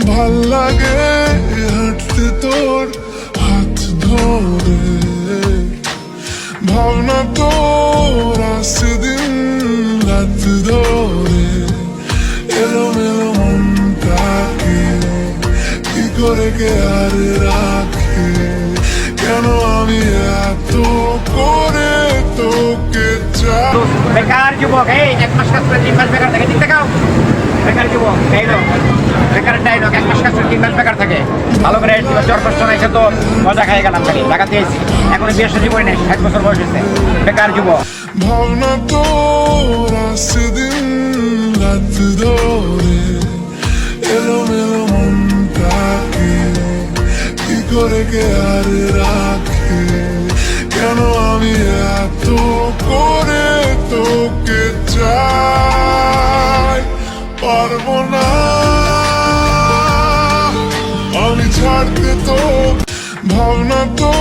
ভাল লাগে হাঁটতে তোর হাত ধরে, ভাবনা তোর আসছে দিন রাত ধরে, এলোমেলো মনটাকে কি করে কে আর রাখে, কেন আমি এত করে তোকে চাই। বেকার যুবক, এই 1 মাস কাজ করে 3 মাস বেকার থাকে, ঠিক দেখাও। বেকার যুবক, এই লোক বেকার ডাইলগ, 1 মাস কাজ করে 3 মাস বেকার থাকে। ভালো করে জ্বর কষ্ট নাইছে তো মজা খাই গেলাম, খালি ঢাকাতে এসেছি, এখন বিয়ে শাদী করি নাই, 60 বছর বয়স হয়েছে। বেকার যুবক। ভাবনা তোর আসছে দিন রাত ধরে, এলোমেলো মনটাকে কি করে কে আর রাখে, কেন আমি এত করে তোকে চাই। পারবো না আমি ছাড়তে তো, ভাবনা তো